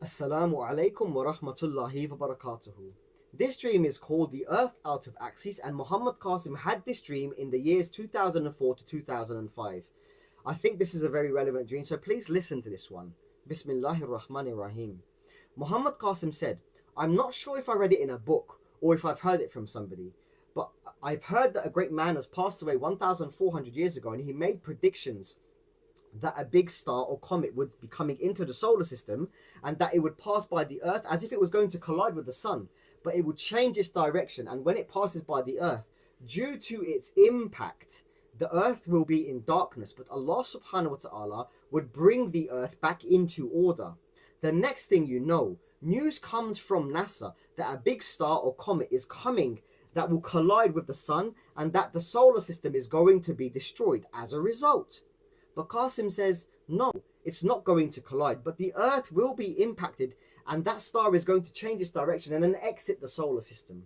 Assalamu alaikum wa rahmatullahi wa barakatuhu. This dream is called The Earth Out of Axis, and Muhammad Qasim had this dream in the years 2004 to 2005. I think this is a very relevant dream, so please listen to this one. Bismillahir Rahmanir Rahim. Muhammad Qasim said, I'm not sure if I read it in a book or if I've heard it from somebody, but I've heard that a great man has passed away 1,400 years ago, and he made predictions that a big star or comet would be coming into the solar system and that it would pass by the Earth as if it was going to collide with the sun, but it would change its direction, and when it passes by the Earth, due to its impact, the Earth will be in darkness, but Allah subhanahu wa ta'ala would bring the Earth back into order. The next thing you know, news comes from NASA that a big star or comet is coming that will collide with the sun and that the solar system is going to be destroyed as a result. But Qasim says, no, it's not going to collide, but the Earth will be impacted and that star is going to change its direction and then exit the solar system.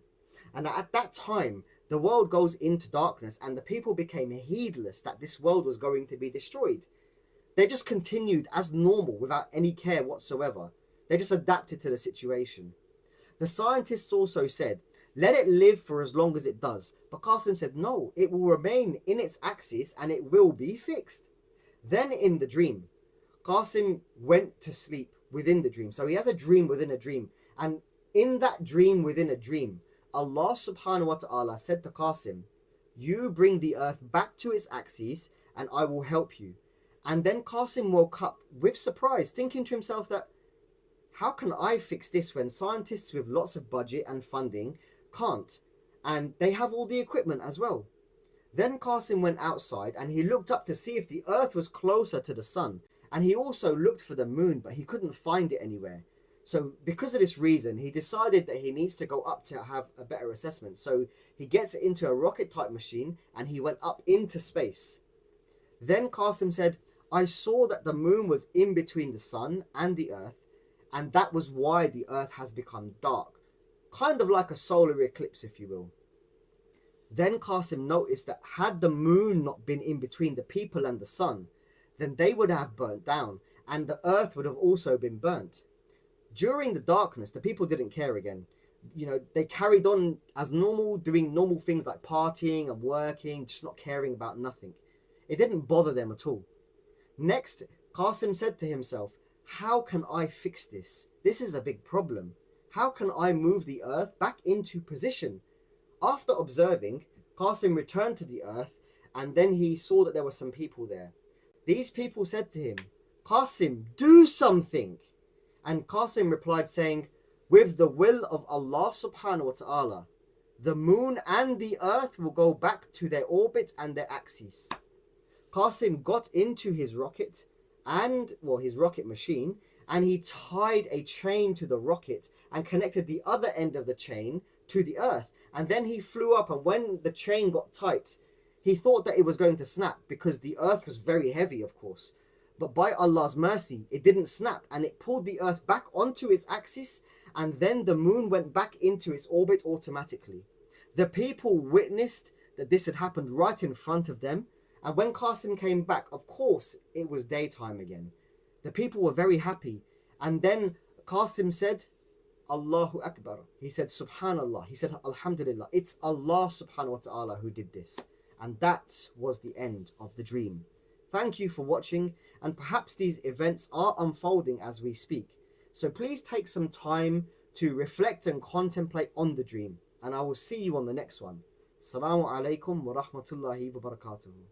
And at that time, the world goes into darkness and the people became heedless that this world was going to be destroyed. They just continued as normal without any care whatsoever. They just adapted to the situation. The scientists also said, let it live for as long as it does. But Qasim said, no, it will remain in its axis and it will be fixed. Then in the dream, Qasim went to sleep within the dream. So he has a dream within a dream. And in that dream within a dream, Allah subhanahu wa ta'ala said to Qasim, you bring the earth back to its axis and I will help you. And then Qasim woke up with surprise, thinking to himself that, how can I fix this when scientists with lots of budget and funding can't? And they have all the equipment as well. Then Qasim went outside and he looked up to see if the earth was closer to the sun. And he also looked for the moon, but he couldn't find it anywhere. So because of this reason, he decided that he needs to go up to have a better assessment. So he gets into a rocket type machine and he went up into space. Then Qasim said, I saw that the moon was in between the sun and the earth, and that was why the earth has become dark. Kind of like a solar eclipse, if you will. Then Qasim noticed that had the moon not been in between the people and the sun, then they would have burnt down and the earth would have also been burnt. During the darkness, the people didn't care again. They carried on as normal, doing normal things like partying and working, just not caring about nothing. It didn't bother them at all. Next, Qasim said to himself, how can I fix this? This is a big problem. How can I move the earth back into position? After observing, Qasim returned to the earth and then he saw that there were some people there. These people said to him, Qasim, do something. And Qasim replied saying, with the will of Allah subhanahu wa ta'ala, the moon and the earth will go back to their orbit and their axis. Qasim got into his rocket his rocket machine, and he tied a chain to the rocket and connected the other end of the chain to the earth. And then he flew up, and when the chain got tight, he thought that it was going to snap because the earth was very heavy, of course. But by Allah's mercy, it didn't snap and it pulled the earth back onto its axis, and then the moon went back into its orbit automatically. The people witnessed that this had happened right in front of them, and when Qasim came back, of course, it was daytime again. The people were very happy, and then Qasim said, Allahu Akbar. He said, Subhanallah. He said, Alhamdulillah. It's Allah subhanahu wa ta'ala who did this. And that was the end of the dream. Thank you for watching, and perhaps these events are unfolding as we speak. So please take some time to reflect and contemplate on the dream, and I will see you on the next one. Assalamu alaikum wa rahmatullahi wa barakatuhu.